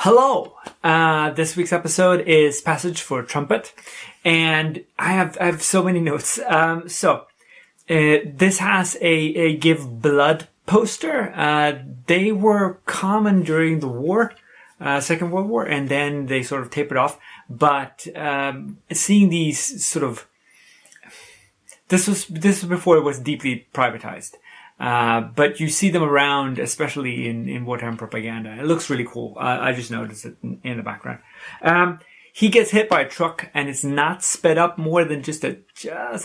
Hello! This week's episode is Passage for Trumpet, and I have so many notes. This has a Give Blood poster. They were common during the war, Second World War, and then they sort of tapered off. But seeing these sort of... This was before it was deeply privatized. But you see them around, especially in wartime propaganda. It looks really cool. I just noticed it in the background. He gets hit by a truck, and it's not sped up more than just a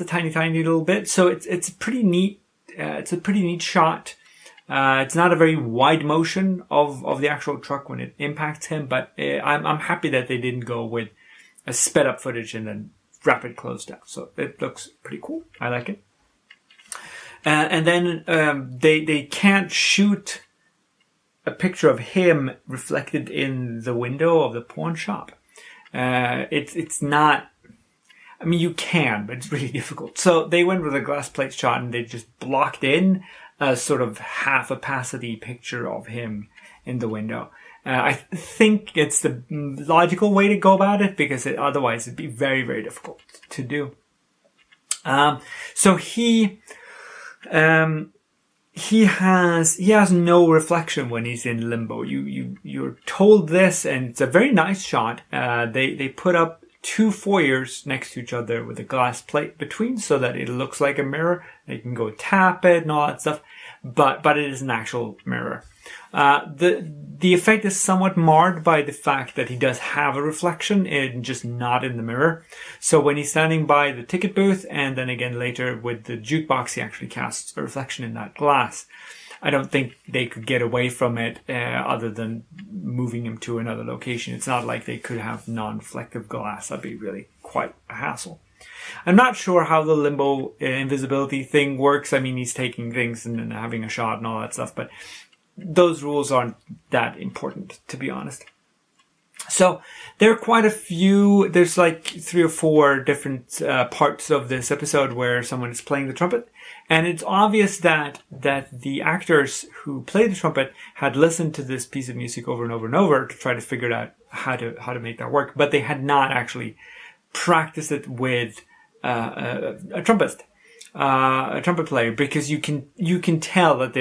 tiny little bit. So it's pretty neat. It's a pretty neat shot. It's not a very wide motion of the actual truck when it impacts him, but I'm happy that they didn't go with a sped up footage and then rapid close down. So it looks pretty cool. I like it. And then they can't shoot a picture of him reflected in the window of the pawn shop. It's not. I mean, you can, but it's really difficult. So they went with a glass plate shot, and they just blocked in a sort of half opacity picture of him in the window. I think it's the logical way to go about it, because otherwise it'd be very, very difficult to do. So he has no reflection when he's in limbo. You're told this, and it's a very nice shot. They put up two foyers next to each other with a glass plate between, so that it looks like a mirror. They can go tap it and all that stuff, but it is an actual mirror. The effect is somewhat marred by the fact that he does have a reflection, and just not in the mirror. So when he's standing by the ticket booth, and then again later with the jukebox, he actually casts a reflection in that glass. I don't think they could get away from it other than moving him to another location. It's not like they could have non-reflective glass. That'd be really quite a hassle. I'm not sure how the limbo invisibility thing works. I mean, he's taking things and then having a shot and all that stuff, but those rules aren't that important, to be honest. So there are quite a few. There's like 3 or 4 different parts of this episode where someone is playing the trumpet, and it's obvious that the actors who play the trumpet had listened to this piece of music over and over and over to try to figure out how to make that work, but they had not actually practiced it with a trumpet player, because you can tell that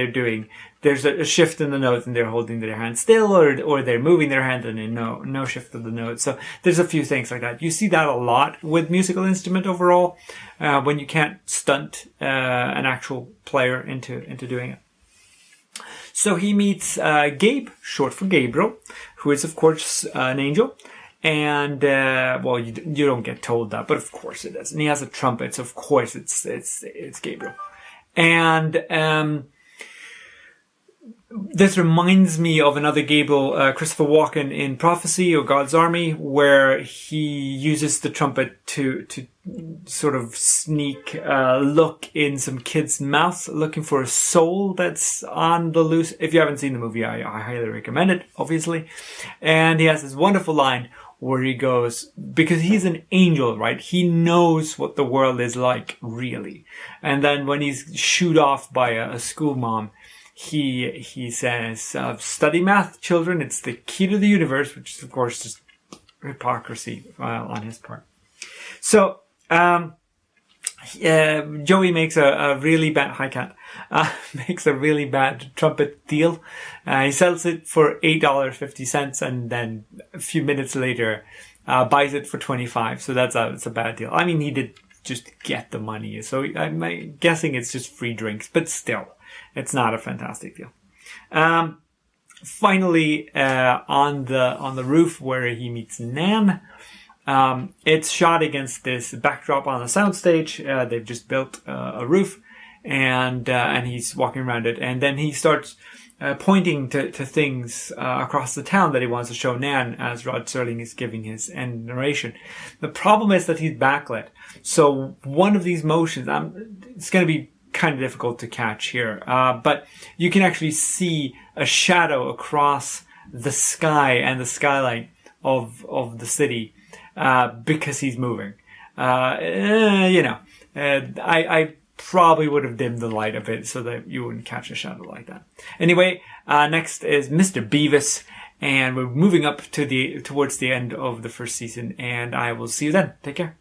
there's a shift in the note, and they're holding their hand still, or they're moving their hand and no shift of the note. So there's a few things like that. You see that a lot with musical instrument overall, when you can't stunt an actual player into doing it. So he meets Gabe, short for Gabriel, who is of course an angel. And, you don't get told that, but of course it is. And he has a trumpet, so of course it's Gabriel. And, this reminds me of another Gabriel, Christopher Walken in Prophecy or God's Army, where he uses the trumpet to sort of sneak, look in some kid's mouth, looking for a soul that's on the loose. If you haven't seen the movie, I highly recommend it, obviously. And he has this wonderful line where he goes, because he's an angel, right? He knows what the world is like, really. And then when he's shooed off by a school mom, he says, study math, children. It's the key to the universe, which is, of course, just hypocrisy on his part. So, Joey makes a really bad makes a really bad trumpet deal. He sells it for $8.50, and then a few minutes later buys it for $25. So it's a bad deal. I mean, he did just get the money, so I'm guessing it's just free drinks, but still, it's not a fantastic deal. Finally, on the roof where he meets Nan. It's shot against this backdrop on the soundstage. They've just built a roof, and he's walking around it, and then he starts pointing to things across the town that he wants to show Nan as Rod Serling is giving his end narration. The problem is that he's backlit, so one of these motions, it's going to be kind of difficult to catch here, but you can actually see a shadow across the sky and the skyline of the city. Because he's moving. I probably would have dimmed the light a bit so that you wouldn't catch a shadow like that. Anyway, next is Mr. Beavis, and we're moving up to towards the end of the first season. And I will see you then. Take care.